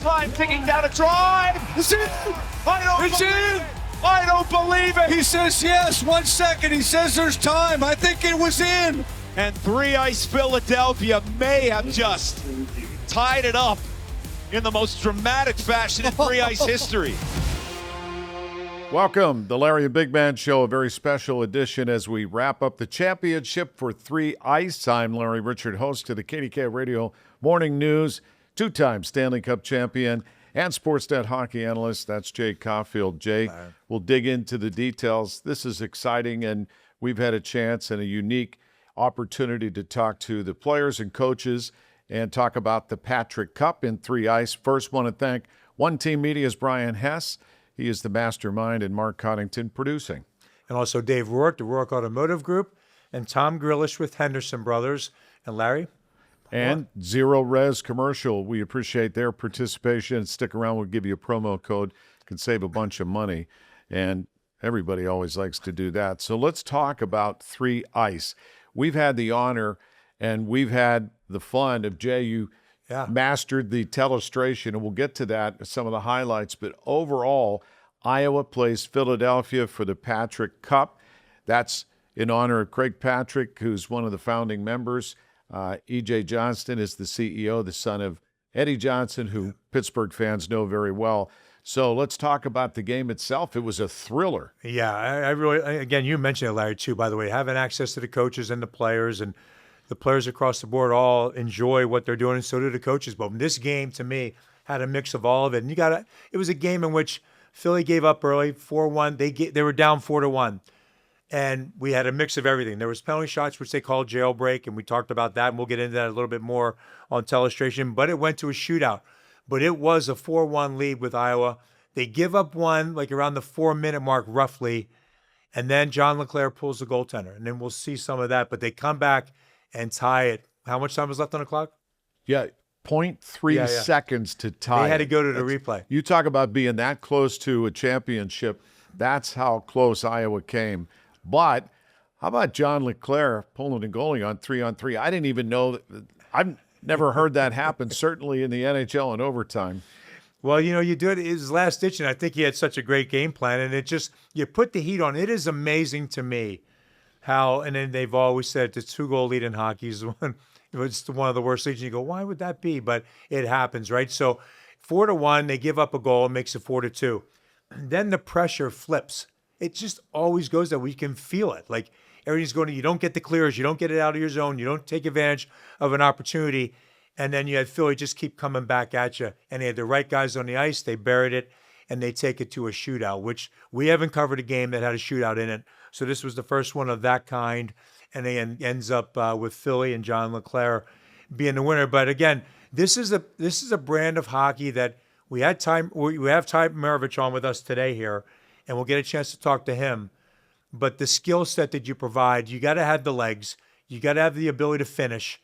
Time ticking down a drive. It's in. I don't believe it. He says yes. 1 second. He says there's time. I think it was in. And 3-ice Philadelphia may have just tied it up in the most dramatic fashion in 3-ice history. Welcome, the Larry and Big Man Show, a very special edition as we wrap up the championship for 3-ice. I'm Larry Richert, host of the KDK Radio Morning News, two-time Stanley Cup champion and Sportsnet hockey analyst. That's Jay Caufield. Jay, we'll dig into the details. This is exciting, and we've had a chance and a unique opportunity to talk to the players and coaches and talk about the Patrick Cup in 3-ice. First, want to thank One Team Media's Brian Hess. He is the mastermind, and Mark Coddington producing. And also Dave Rourke, the Rourke Automotive Group, and Tom Grillish with Henderson Brothers. And Larry? And Zero Res Commercial. We appreciate their participation. Stick around. We'll give you a promo code. You can save a bunch of money. And everybody always likes to do that. So let's talk about 3-ice. We've had the honor and we've had the fun of, Jay, you mastered the telestration, and we'll get to that, some of the highlights. But overall, Iowa plays Philadelphia for the Patrick Cup. That's in honor of Craig Patrick, who's one of the founding members. E.J. Johnston is the CEO, the son of Eddie Johnston, who Pittsburgh fans know very well. So let's talk about the game itself. It was a thriller. Yeah, I really, again, you mentioned it, Larry, too, by the way, having access to the coaches and the players, and the players across the board all enjoy what they're doing, and so do the coaches. But this game, to me, had a mix of all of it. And it was a game in which Philly gave up early, 4-1. They were down 4-1. And we had a mix of everything. There was penalty shots, which they called jailbreak, and we talked about that, and we'll get into that a little bit more on telestration. But it went to a shootout. But it was a 4-1 lead with Iowa. They give up one, like around the 4-minute mark, roughly, and then John LeClair pulls the goaltender. And then we'll see some of that. But they come back and tie it. How much time was left on the clock? Yeah, 0.3 seconds to tie. They had to go to the replay. You talk about being that close to a championship. That's how close Iowa came. But how about John LeClair pulling a goalie on 3-on-3? I didn't even know that. I've never heard that happen, certainly in the NHL in overtime. Well, you do it his last ditch, and I think he had such a great game plan, and it just, you put the heat on. It is amazing to me how, and then they've always said the 2-goal lead in hockey is it's one of the worst leads. And you go, why would that be? But it happens, right? So 4-1, they give up a goal, makes it 4-2. Then the pressure flips. It just always goes that we can feel it. Like everything's going, you don't get the clears, you don't get it out of your zone, you don't take advantage of an opportunity. And then you had Philly just keep coming back at you. And they had the right guys on the ice, they buried it, and they take it to a shootout, which we haven't covered a game that had a shootout in it. So this was the first one of that kind. And they ends up with Philly and John LeClair being the winner. But again, this is a brand of hockey that we have Tyler Murovich on with us today here, and we'll get a chance to talk to him. But the skill set that you provide, you got to have the legs. You got to have the ability to finish.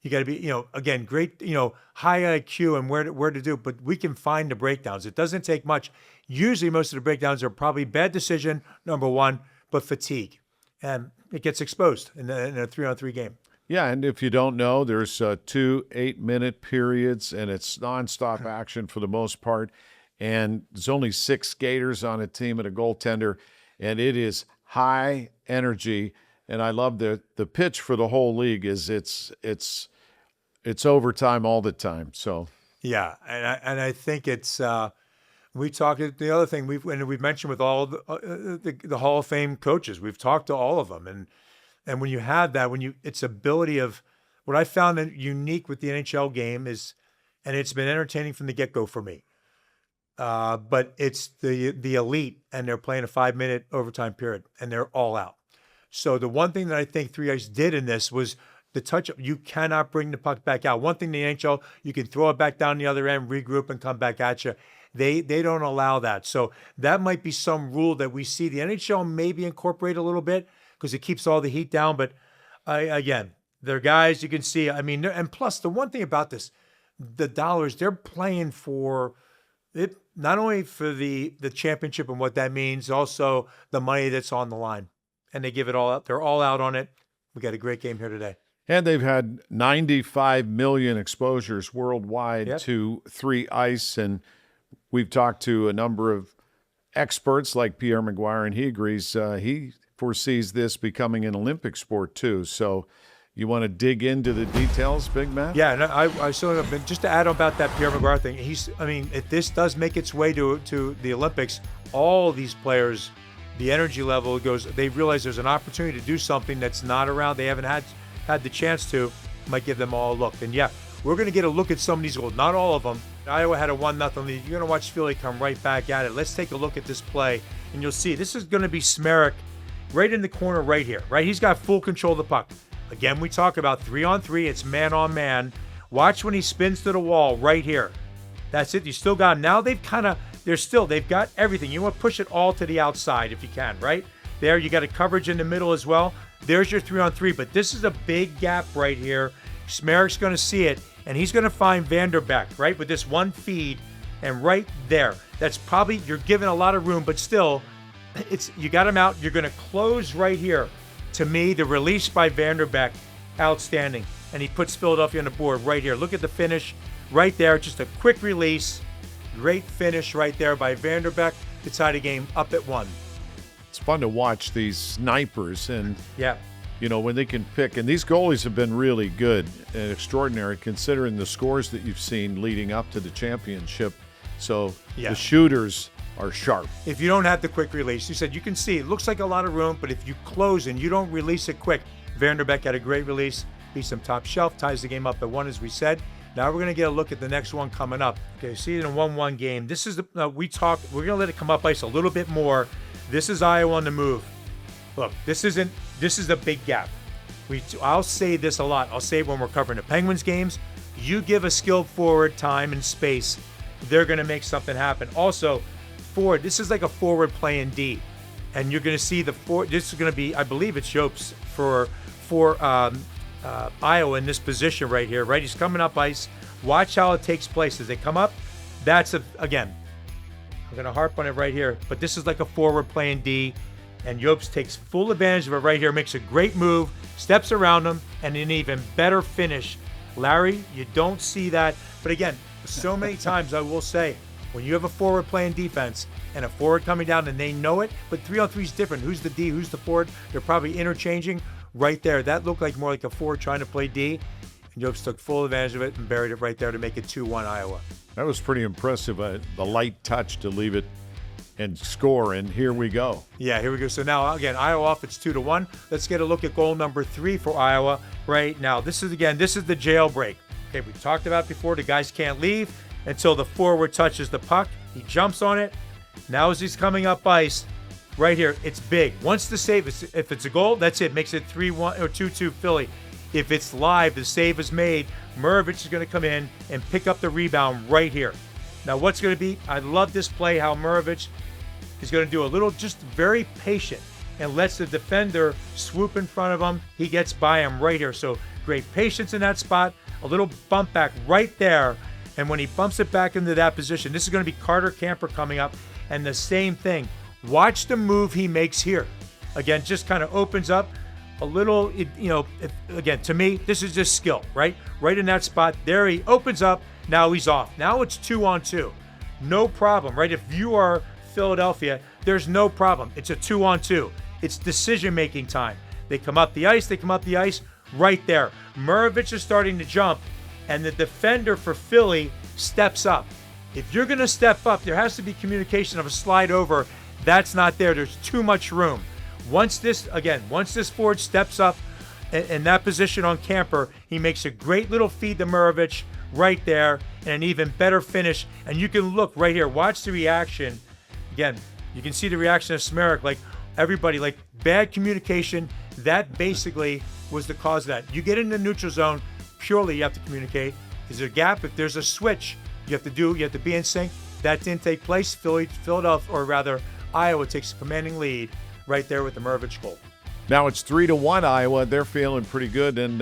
You got to be, again, great, high IQ and where to do. But we can find the breakdowns. It doesn't take much. Usually most of the breakdowns are probably bad decision, number one, but fatigue. And it gets exposed in a 3-on-3 game. Yeah, and if you don't know, there's 2 8-minute periods, and it's nonstop action for the most part. And there's only 6 skaters on a team and a goaltender, and it is high energy. And I love the pitch for the whole league is it's overtime all the time. So yeah, and I think it's we talked. The other thing we've mentioned with all the Hall of Fame coaches, we've talked to all of them, and when you have that, it's ability of what I found unique with the NHL game is, and it's been entertaining from the get-go for me. But it's the elite, and they're playing a 5-minute overtime period, and they're all out. So the one thing that I think 3-ice did in this was the touch-up. You cannot bring the puck back out. One thing in the NHL, you can throw it back down the other end, regroup, and come back at you. They don't allow that. So that might be some rule that we see the NHL maybe incorporate a little bit because it keeps all the heat down. But again, they're guys you can see. I mean, and plus the one thing about this, the dollars, they're playing for it, not only for the championship and what that means, also the money that's on the line. And they give it all out. They're all out on it. We got a great game here today. And they've had 95 million exposures worldwide Yep. to 3 ice. And we've talked to a number of experts like Pierre McGuire, and he agrees he foresees this becoming an Olympic sport too. So you want to dig into the details, Big Man? Yeah, and I still have been, just to add on about that Pierre McGuire thing, if this does make its way to the Olympics, all these players, the energy level goes, they realize there's an opportunity to do something that's not around, they haven't had the chance to, might give them all a look. And yeah, we're going to get a look at some of these goals, not all of them. Iowa had a 1-0 lead. You're going to watch Philly come right back at it. Let's take a look at this play, and you'll see this is going to be Smerik right in the corner right here, right? He's got full control of the puck. Again, we talk about 3-on-3. It's man-on-man. Watch when he spins to the wall right here. That's it. You still got him. Now they've got everything. You want to push it all to the outside if you can, right? There, you got a coverage in the middle as well. There's your 3-on-3, but this is a big gap right here. Smerik's going to see it, and he's going to find Vanderbeck, right, with this one feed, and right there. That's probably, you're given a lot of room, but still, you got him out. You're going to close right here. To me, the release by Vanderbeck, outstanding. And he puts Philadelphia on the board right here. Look at the finish right there. Just a quick release. Great finish right there by Vanderbeck to tie the game up at 1. It's fun to watch these snipers, and Yeah. you know, when they can pick, and these goalies have been really good and extraordinary considering the scores that you've seen leading up to the championship. So Yeah. the shooters are sharp. If you don't have the quick release, you said you can see it looks like a lot of room, but if you close and you don't release it quick, Vanderbeck had a great release, beats him top shelf, ties the game up at 1, as we said. Now we're going to get a look at the next one coming up. Okay, see it in a 1-1 game. This is we're going to let it come up ice a little bit more. This is Iowa on the move. Look, this is a big gap. I'll say this a lot. I'll say it when we're covering the Penguins games. You give a skilled forward time and space, they're going to make something happen. Also, forward, this is like a forward playing D. And you're going to see this is going to be, I believe it's Jobs for Iowa in this position right here, right? He's coming up ice. Watch how it takes place as they come up. Again, I'm going to harp on it right here, but this is like a forward playing D. And Jobs takes full advantage of it right here, makes a great move, steps around him, and an even better finish. Larry, you don't see that. But again, so many times I will say, when you have a forward playing defense and a forward coming down and they know it, but 3-on-3 is different. Who's the D, who's the forward? They're probably interchanging right there. That looked like more like a forward trying to play D. And Jobs took full advantage of it and buried it right there to make it 2-1 Iowa. That was pretty impressive, the light touch to leave it and score, and here we go. Yeah, here we go. So now, again, Iowa off, it's 2-1. Let's get a look at goal number 3 for Iowa right now. This is the jailbreak. Okay, we talked about before, the guys can't leave until the forward touches the puck. He jumps on it. Now as he's coming up ice, right here, it's big. Once the save, if it's a goal, that's it. Makes it 3-1 or 2-2 Philly. If it's live, the save is made. Murovich is going to come in and pick up the rebound right here. Now what's going to be, I love this play, how Murovich is going to do a little, just very patient, and lets the defender swoop in front of him. He gets by him right here. So great patience in that spot. A little bump back right there. And when he bumps it back into that position, this is going to be Carter Camper coming up. And the same thing. Watch the move he makes here. Again, just kind of opens up a little, again, to me, this is just skill, right? Right in that spot. There he opens up. Now he's off. Now it's 2-on-2. No problem, right? If you are Philadelphia, there's no problem. It's a 2-on-2. It's decision-making time. They come up the ice, right there. Murovich is starting to jump, and the defender for Philly steps up. If you're going to step up, there has to be communication of a slide over. That's not there. There's too much room. Once this forward steps up in that position on Camper, he makes a great little feed to Murovich right there, and an even better finish. And you can look right here. Watch the reaction. Again, you can see the reaction of Smerik, like everybody, like bad communication. That basically was the cause of that. You get in the neutral zone, purely you have to communicate. Is there a gap? If there's a switch, you have to be in sync. That didn't take place. Philadelphia, or rather Iowa, takes a commanding lead right there with the Murovich goal. Now it's 3-1 Iowa. They're feeling pretty good, and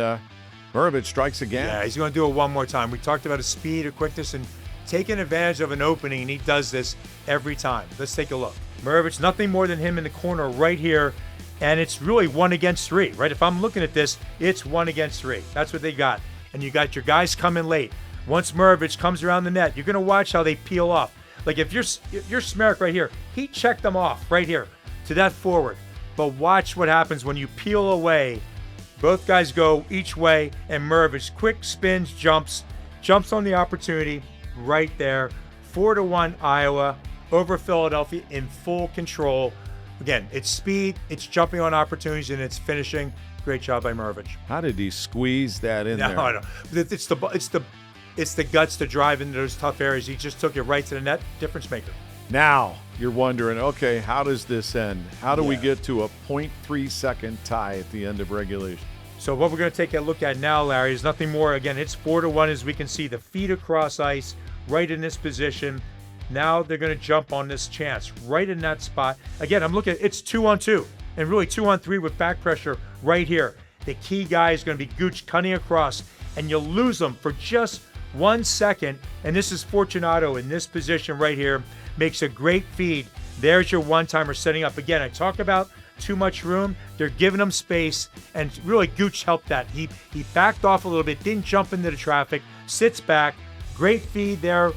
Murovich strikes again. Yeah, he's going to do it one more time. We talked about his speed, or quickness, and taking advantage of an opening, and he does this every time. Let's take a look. Murovich, nothing more than him in the corner right here. And it's really 1 against 3, right? If I'm looking at this, it's 1 against 3. That's what they got. And you got your guys coming late. Once Murovich comes around the net, you're going to watch how they peel off. Like if you're Smerek right here, he checked them off right here to that forward. But watch what happens when you peel away. Both guys go each way, and Murovich quick spins, jumps on the opportunity right there. 4-1 Iowa over Philadelphia in full control. Again, it's speed, it's jumping on opportunities, and it's finishing. Great job by Murovich. How did he squeeze that in there? No, I know. It's the guts to drive into those tough areas. He just took it right to the net. Difference maker. Now you're wondering, okay, how does this end? How do we get to a 0.3 second tie at the end of regulation? So what we're going to take a look at now, Larry, is nothing more. Again, it's 4-1 as we can see. The feet across ice, right in this position. Now they're going to jump on this chance right in that spot. Again, I'm looking at it's 2-on-2 and really 2-on-3 with back pressure right here. The key guy is going to be Gooch cutting across, and you'll lose them for just 1 second. And this is Fortunato in this position right here. Makes a great feed. There's your one-timer setting up. Again, I talk about too much room. They're giving him space, and really Gooch helped that. He backed off a little bit, didn't jump into the traffic, sits back. Great feed there,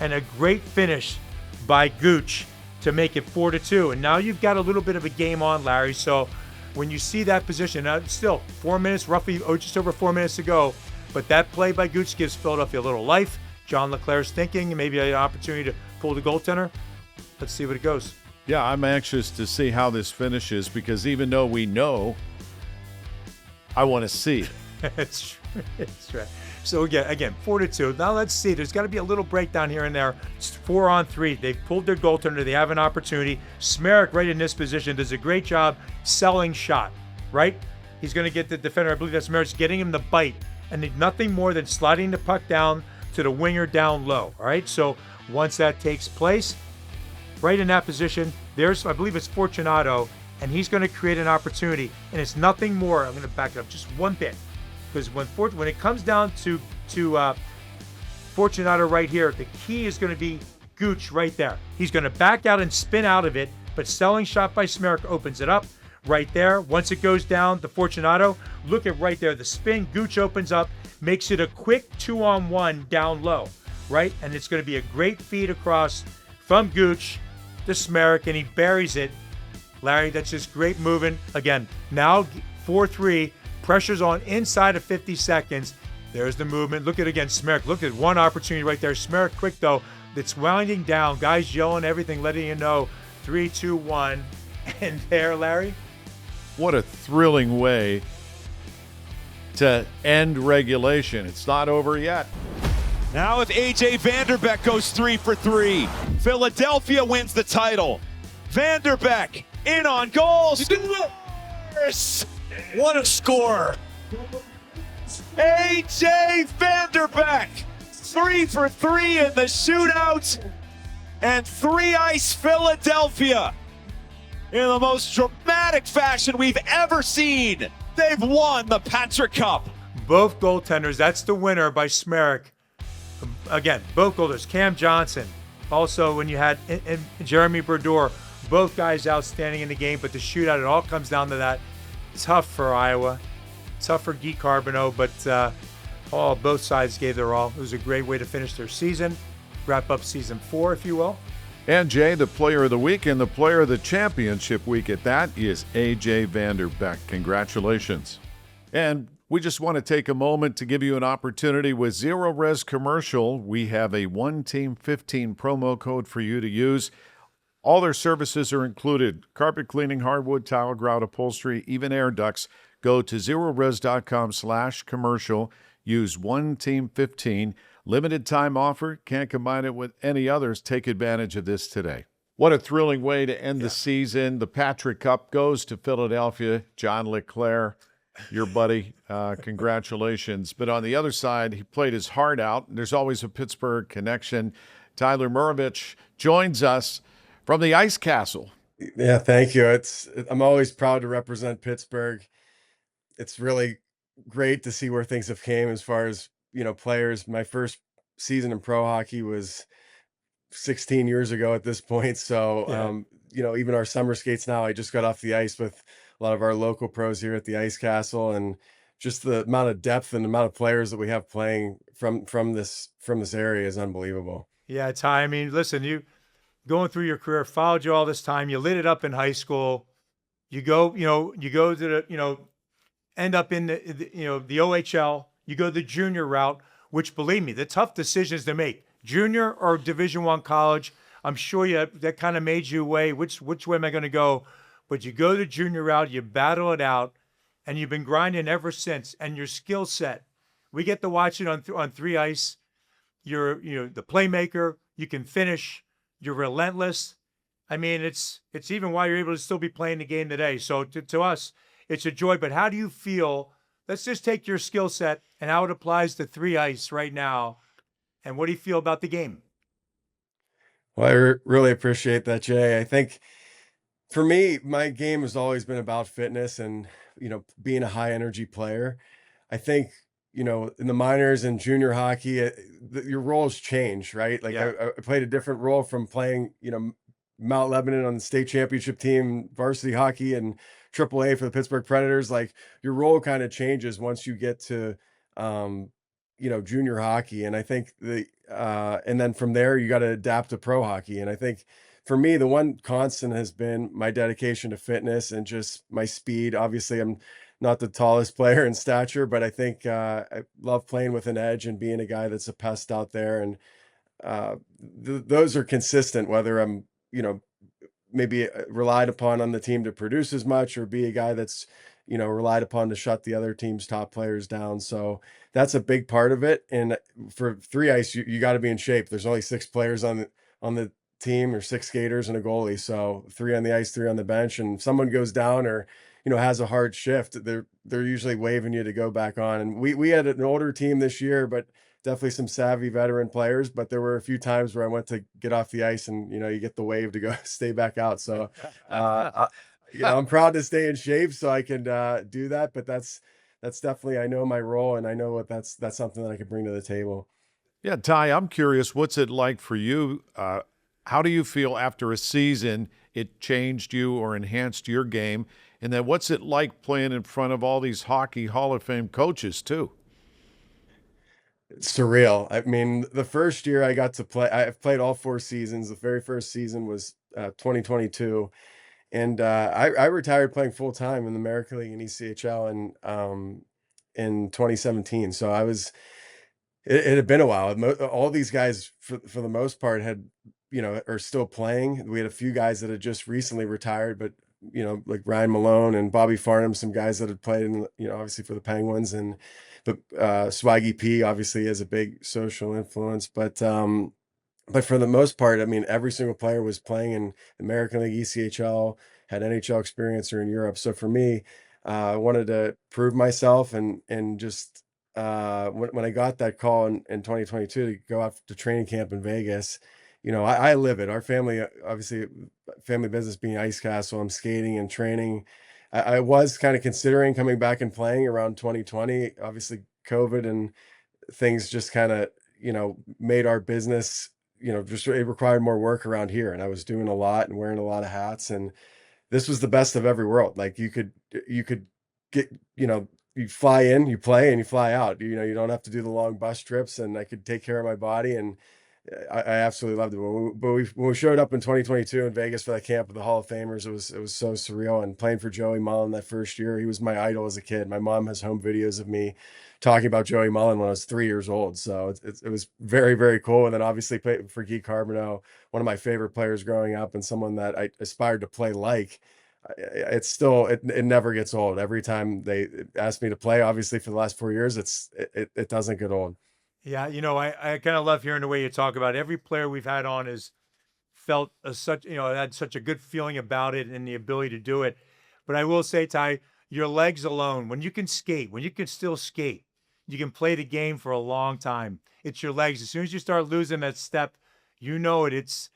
and a great finish by Gooch to make it 4-2. And now you've got a little bit of a game on, Larry. So when you see that position, now it's still 4 minutes, roughly, or just over 4 minutes to go, but that play by Gooch gives Philadelphia a little life. John LeClair's thinking, and maybe an opportunity to pull the goaltender. Let's see what it goes. Yeah, I'm anxious to see how this finishes because even though we know, I want to see. It's right. So again, 4-2. Now let's see. There's got to be a little breakdown here and there. It's 4-on-3. They've pulled their goaltender. They have an opportunity. Smerek right in this position does a great job selling shot, right? He's going to get the defender. I believe that's Smerek, getting him the bite. And nothing more than sliding the puck down to the winger down low, all right? So once that takes place, right in that position, there's, I believe it's Fortunato, and he's going to create an opportunity. And it's nothing more. I'm going to back it up just one bit. Because when it comes down to Fortunato right here, the key is going to be Gooch right there. He's going to back out and spin out of it, but selling shot by Smerek opens it up right there. Once it goes down to Fortunato, look at right there. The spin, Gooch opens up, makes it a quick 2-on-1 down low, right? And it's going to be a great feed across from Gooch to Smerek, and he buries it. Larry, that's just great moving. Again, now 4-3. Pressure's on inside of 50 seconds. There's the movement. Look at again, Smerek. Look at one opportunity right there. Smerek quick though. It's winding down. Guys yelling everything, letting you know 3, 2, 1. And there, Larry. What a thrilling way to end regulation. It's not over yet. Now if A.J. Vanderbeck goes 3 for 3, Philadelphia wins the title. Vanderbeck in on goal. Scores! What a score! A.J. Vanderbeck, 3 for 3 in the shootout, and 3-ice Philadelphia in the most dramatic fashion we've ever seen. They've won the Patrick Cup. Both goaltenders, that's the winner by Smerek. Again, both goaltenders, Cam Johnson. Also, when you had Jeremy Brodeur, both guys outstanding in the game, but the shootout, it all comes down to that. Tough for Iowa, tough for Guy Carbonneau, but both sides gave their all. It was a great way to finish their season, wrap up season 4, if you will. And Jay, the player of the week and the player of the championship week at that is A.J. Vanderbeck. Congratulations. And we just want to take a moment to give you an opportunity with Zero Res Commercial. We have a One Team 15 promo code for you to use. All their services are included: carpet cleaning, hardwood, tile, grout, upholstery, even air ducts. Go to zerores.com/commercial. Use One Team 15. Limited time offer. Can't combine it with any others. Take advantage of this today. What a thrilling way to end the season. The Patrick Cup goes to Philadelphia. John LeClair, your buddy, congratulations. But on the other side, he played his heart out. There's always a Pittsburgh connection. Tyler Murovich joins us from the Ice Castle. Yeah, thank you. I'm always proud to represent Pittsburgh. It's really great to see where things have came as far as, players. My first season in pro hockey was 16 years ago at this point. So, even our summer skates now, I just got off the ice with a lot of our local pros here at the Ice Castle, and just the amount of depth and amount of players that we have playing from this area is unbelievable. Yeah, Ty. I mean, listen, you going through your career, followed you all this time. You lit it up in high school. You go to the, end up in the OHL. You go the junior route, which, believe me, the tough decisions to make, junior or Division I college. I'm sure that kind of made you weigh which way am I going to go. But you go the junior route, you battle it out, and you've been grinding ever since. And your skill set, we get to watch it on three ice. You're the playmaker. You can finish. You're relentless. I mean, it's even why you're able to still be playing the game today. So to us, it's a joy. But how do you feel? Let's just take your skill set and how it applies to three ice right now. And what do you feel about the game? Well, I really appreciate that, Jay. I think for me, my game has always been about fitness and, being a high energy player. I think, in the minors and junior hockey, your roles change, right? Like Yeah. I played a different role from playing, Mount Lebanon on the state championship team, varsity hockey, and AAA for the Pittsburgh Predators. Like your role kind of changes once you get to, junior hockey. And I think and then from there, you got to adapt to pro hockey. And I think for me, the one constant has been my dedication to fitness and just my speed. Obviously, I'm not the tallest player in stature, but I think I love playing with an edge and being a guy that's a pest out there. And those are consistent, whether I'm, maybe relied upon on the team to produce as much or be a guy that's, relied upon to shut the other team's top players down. So that's a big part of it. And for three ice, you got to be in shape. There's only 6 players on the team, or 6 skaters and a goalie. So 3 on the ice, 3 on the bench. And if someone goes down or, has a hard shift, they're usually waving you to go back on. And we had an older team this year, but definitely some savvy veteran players. But there were a few times where I went to get off the ice and, you get the wave to go stay back out. So, I'm proud to stay in shape so I can do that. But that's definitely, I know my role and I know that's something that I could bring to the table. Yeah, Ty, I'm curious, what's it like for you? How do you feel after a season it changed you or enhanced your game? And then what's it like playing in front of all these Hockey Hall of Fame coaches too? It's surreal. I mean, the first year I got to play, I've played all 4 seasons. The very first season was 2022. And I retired playing full time in the American League and ECHL in 2017. So it had been a while. All these guys, for the most part, are still playing. We had a few guys that had just recently retired, but like Ryan Malone and Bobby Farnham, some guys that had played in, obviously for the Penguins, but Swaggy P obviously is a big social influence. But for the most part, I mean, every single player was playing in American League, ECHL, had NHL experience, or in Europe. So for me, I wanted to prove myself and just when I got that call in 2022 to go out to training camp in Vegas, I live it. Our family, obviously, family business being Ice Castle, I'm skating and training. I was kind of considering coming back and playing around 2020. Obviously, COVID and things just kind of, made our business, just it required more work around here. And I was doing a lot and wearing a lot of hats. And this was the best of every world. Like you could get, you fly in, you play, and you fly out. You don't have to do the long bus trips, and I could take care of my body. And I absolutely loved it. When we showed up in 2022 in Vegas for that camp with the Hall of Famers, it was so surreal. And playing for Joey Mullen that first year, he was my idol as a kid. My mom has home videos of me talking about Joey Mullen when I was 3 years old. So it was very, very cool. And then obviously playing for Guy Carbonneau, one of my favorite players growing up and someone that I aspired to play like. It's still, it never gets old. Every time they ask me to play, obviously for the last 4 years, it doesn't get old. Yeah, I kind of love hearing the way you talk about it. Every player we've had on has felt had such a good feeling about it and the ability to do it. But I will say, Ty, your legs alone, when you can skate, when you can still skate, you can play the game for a long time. It's your legs. As soon as you start losing that step, it's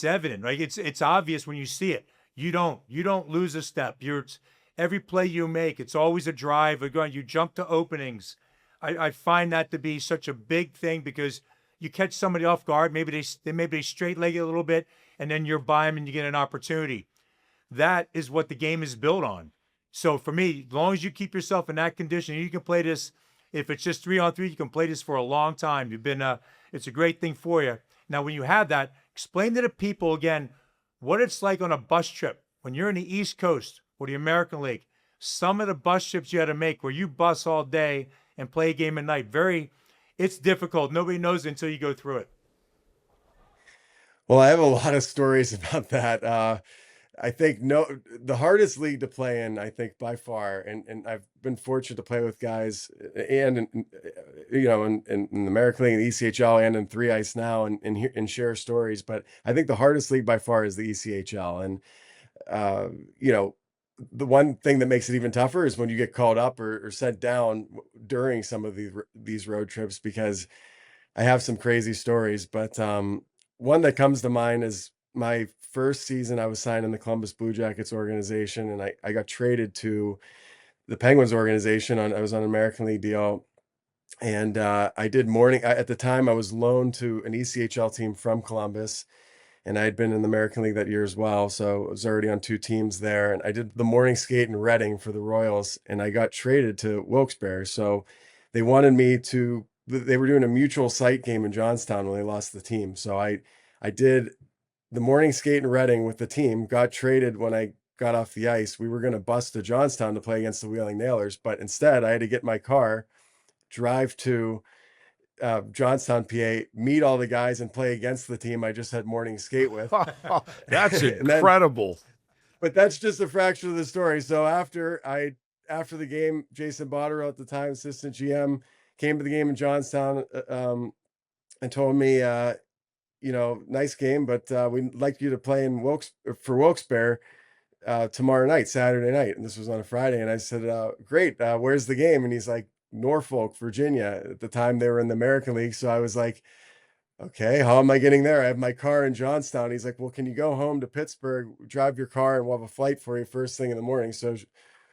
evident, right? It's obvious when you see it. You don't lose a step. Every play you make, it's always a drive. You jump to openings. I find that to be such a big thing because you catch somebody off guard. Maybe they straight leg it a little bit, and then you're by them and you get an opportunity. That is what the game is built on. So for me, as long as you keep yourself in that condition, you can play this. If it's just 3-on-3, you can play this for a long time. It's a great thing for you. Now, when you have that, explain to the people again what it's like on a bus trip when you're in the East Coast or the American League. Some of the bus trips you had to make where you bus all day and play a game at night. It's difficult. Nobody knows it until you go through it. Well, I have a lot of stories about that. I think the hardest league to play in, I think by far, and I've been fortunate to play with guys in the American League, the ECHL, and in 3-ice now, and share stories. But I think the hardest league by far is the ECHL, and the one thing that makes it even tougher is when you get called up or sent down during some of these road trips, because I have some crazy stories. But one that comes to mind is my first season. I was signed in the Columbus Blue Jackets organization, and I got traded to the Penguins organization. I was on an American League deal, and I did morning. At the time, I was loaned to an ECHL team from Columbus, and I had been in the American League that year as well. So I was already on 2 teams there, and I did the morning skate in Reading for the Royals, and I got traded to Wilkes-Barre. So they wanted me to. They were doing a mutual site game in Johnstown when they lost the team. So I did the morning skate in Reading with the team, got traded when I got off the ice. We were going to bus to Johnstown to play against the Wheeling Nailers, but instead I had to get my car, drive to Johnstown, PA, meet all the guys and play against the team I just had morning skate with. That's incredible. But that's just a fraction of the story. So after the game, Jason Botterill at the time, assistant GM, came to the game in Johnstown and told me, nice game, but we'd like you to play for Wilkes-Barre tomorrow night, Saturday night. And this was on a Friday. And I said, great. Where's the game? And he's like, Norfolk, Virginia. At the time they were in the American League. So I was like, okay, how am I getting there? I have my car in Johnstown. He's like, well, can you go home to Pittsburgh, drive your car, and we'll have a flight for you first thing in the morning. So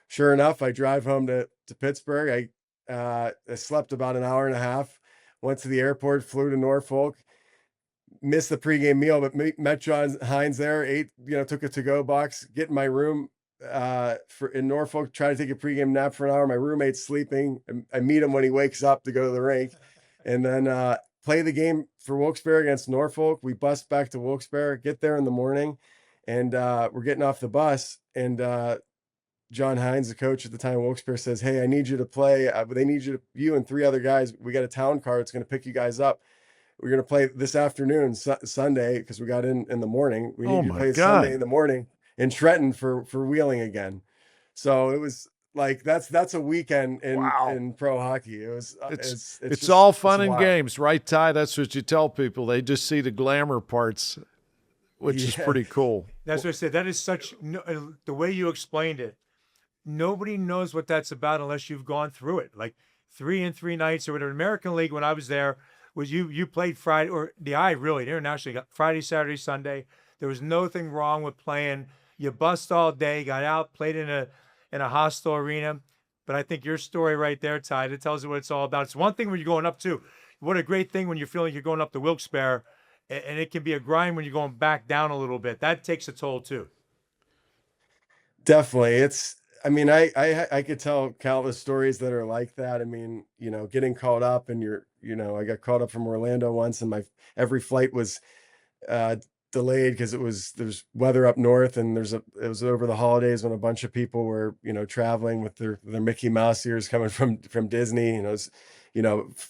sure enough, I drive home to Pittsburgh. I slept about an hour and a half, went to the airport, flew to Norfolk, missed the pregame meal, but met John Hines there, ate, took a to-go box, get in my room in Norfolk, try to take a pregame nap for an hour. My roommate's sleeping. I meet him when he wakes up to go to the rink, and then play the game for Wilkes-Barre against Norfolk. We bus back to Wilkes-Barre, get there in the morning, and we're getting off the bus, and John Hines, the coach at the time, Wilkes-Barre, says, hey, I need you to play. They need you and 3 other guys. We got a town car that's going to pick you guys up. We're going to play this afternoon, Sunday, because we got in the morning. We need you to play Sunday in the morning in Trenton for Wheeling again. So it was like, that's a weekend in pro hockey. It was, it's just, all fun and games, right, Ty? That's what you tell people. They just see the glamour parts, which is pretty cool. That's what I said. That is the way you explained it. Nobody knows what that's about unless you've gone through it. Like 3-and-3 nights or whatever. American League, when I was there, was you played Friday, or internationally got Friday, Saturday, Sunday. There was nothing wrong with playing. You bust all day, got out, played in a hostile arena. But I think your story right there, Ty, it tells you what it's all about. It's one thing when you're going up to. What a great thing when you're feeling you're going up to Wilkes-Barre, and it can be a grind when you're going back down a little bit. That takes a toll too. Definitely. I could tell countless stories that are like that. I mean, getting called up, and I got called up from Orlando once, and every flight was delayed because there's weather up north, and it was over the holidays when a bunch of people were, traveling with their Mickey Mouse ears coming from Disney,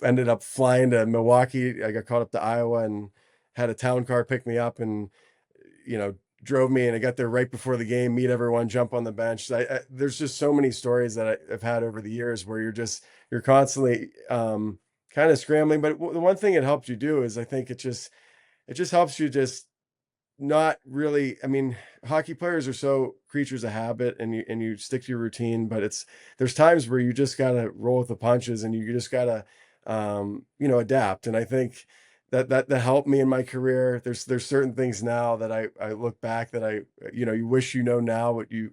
ended up flying to Milwaukee. I got called up to Iowa and had a town car pick me up, and, drove me, and I got there right before the game, meet everyone, jump on the bench. There's just so many stories that I've had over the years where you're constantly kind of scrambling. But the one thing it helps you do is, I think it just helps you just not really. I mean, hockey players are so creatures of habit, and you stick to your routine, but there's times where you just got to roll with the punches, and you just got to adapt. And I think that helped me in my career. There's certain things now that I look back that you wish now or you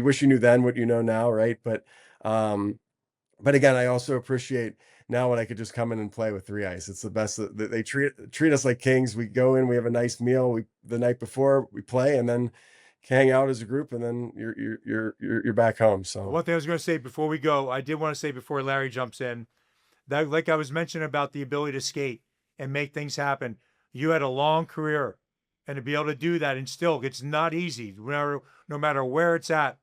wish you knew then what you know now, right? But again, I also appreciate now when I could just come in and play with 3-ice. It's the best. They treat us like kings. We go in, we have a nice meal. The night before we play, and then hang out as a group, and then you're back home. So One thing I was going to say before we go, I did want to say before Larry jumps in, that like I was mentioning about the ability to skate and make things happen. You had a long career, and to be able to do that, and still, it's not easy. No matter where it's at.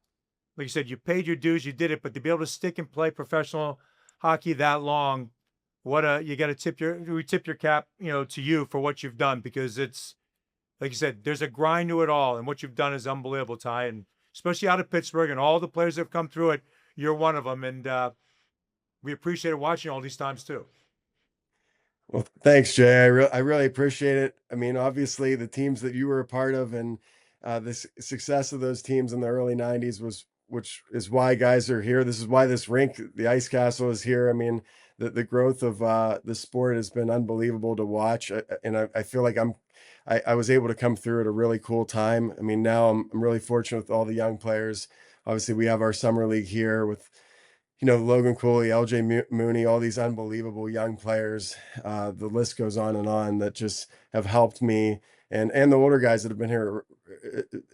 Like you said, you paid your dues, you did it, but to be able to stick and play professional hockey that long, you got to we tip your cap, to you for what you've done, because it's, like you said, there's a grind to it all, and what you've done is unbelievable, Ty, and especially out of Pittsburgh and all the players that have come through it. You're one of them, and we appreciate watching all these times too. well, thanks, Jay. I really appreciate it. I mean, obviously, the teams that you were a part of, and the success of those teams in the early '90s which is why guys are here. This is why this rink, the Ice Castle, is here. I mean, the growth of the sport has been unbelievable to watch, and I feel like I was able to come through at a really cool time. I mean, now I'm really fortunate with all the young players. Obviously, we have our summer league here with, Logan Cooley, LJ Mooney, all these unbelievable young players. The list goes on and on that just have helped me, and the older guys that have been here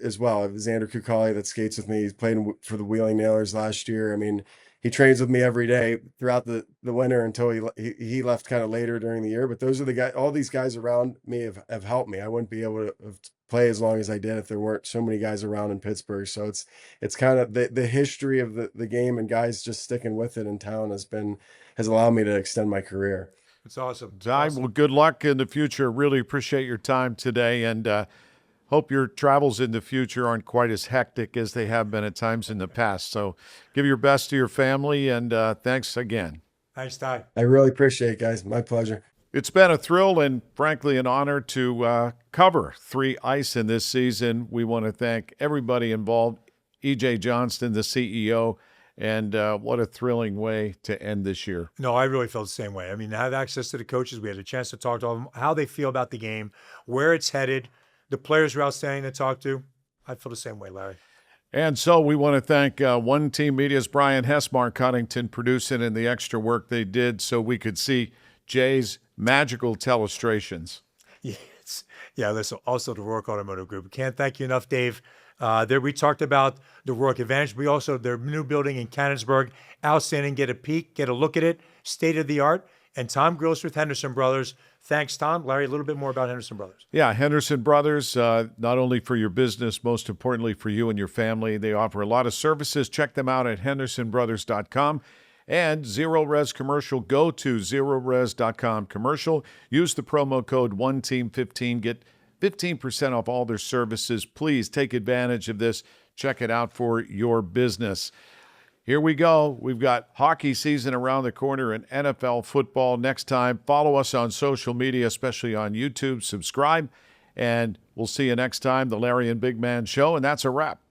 as well. Xander Kukali that skates with me. He's played for the Wheeling Nailers last year. I mean, he trains with me every day throughout the winter until he left kind of later during the year. But those are the guys. All these guys around me have helped me. I wouldn't be able to play as long as I did if there weren't so many guys around in Pittsburgh. So it's kind of the history of the game, and guys just sticking with it in town has allowed me to extend my career. It's awesome. Ty, well, good luck in the future. Really appreciate your time today, and hope your travels in the future aren't quite as hectic as they have been at times in the past. So give your best to your family, and thanks again. Thanks, Ty. I really appreciate it, guys. My pleasure. It's been a thrill and, frankly, an honor to cover 3 Ice in this season. We want to thank everybody involved, E.J. Johnston, the CEO, and what a thrilling way to end this year. No, I really felt the same way. I mean, I have access to the coaches. We had a chance to talk to them, how they feel about the game, where it's headed. The players are outstanding to talk to. I feel the same way, Larry. And so we want to thank One Team Media's Brian Hess, Mark Cunnington producing, and the extra work they did so we could see Jay's magical telestrations. Yeah, listen, also the Rourke Automotive Group. Can't thank you enough, Dave. There we talked about the Rourke Advantage. We also, their new building in Canonsburg, outstanding. Get a peek, get a look at it, state of the art. And Tom Gross with Henderson Brothers. Thanks, Tom. Larry, a little bit more about Henderson Brothers. Yeah, Henderson Brothers, not only for your business, most importantly for you and your family. They offer a lot of services. Check them out at hendersonbrothers.com. And Zero Res Commercial, go to zerores.com commercial. Use the promo code ONETEAM15. Get 15% off all their services. Please take advantage of this. Check it out for your business. Here we go. We've got hockey season around the corner and NFL football next time. Follow us on social media, especially on YouTube. Subscribe, and we'll see you next time. The Larry and Big Man Show, and that's a wrap.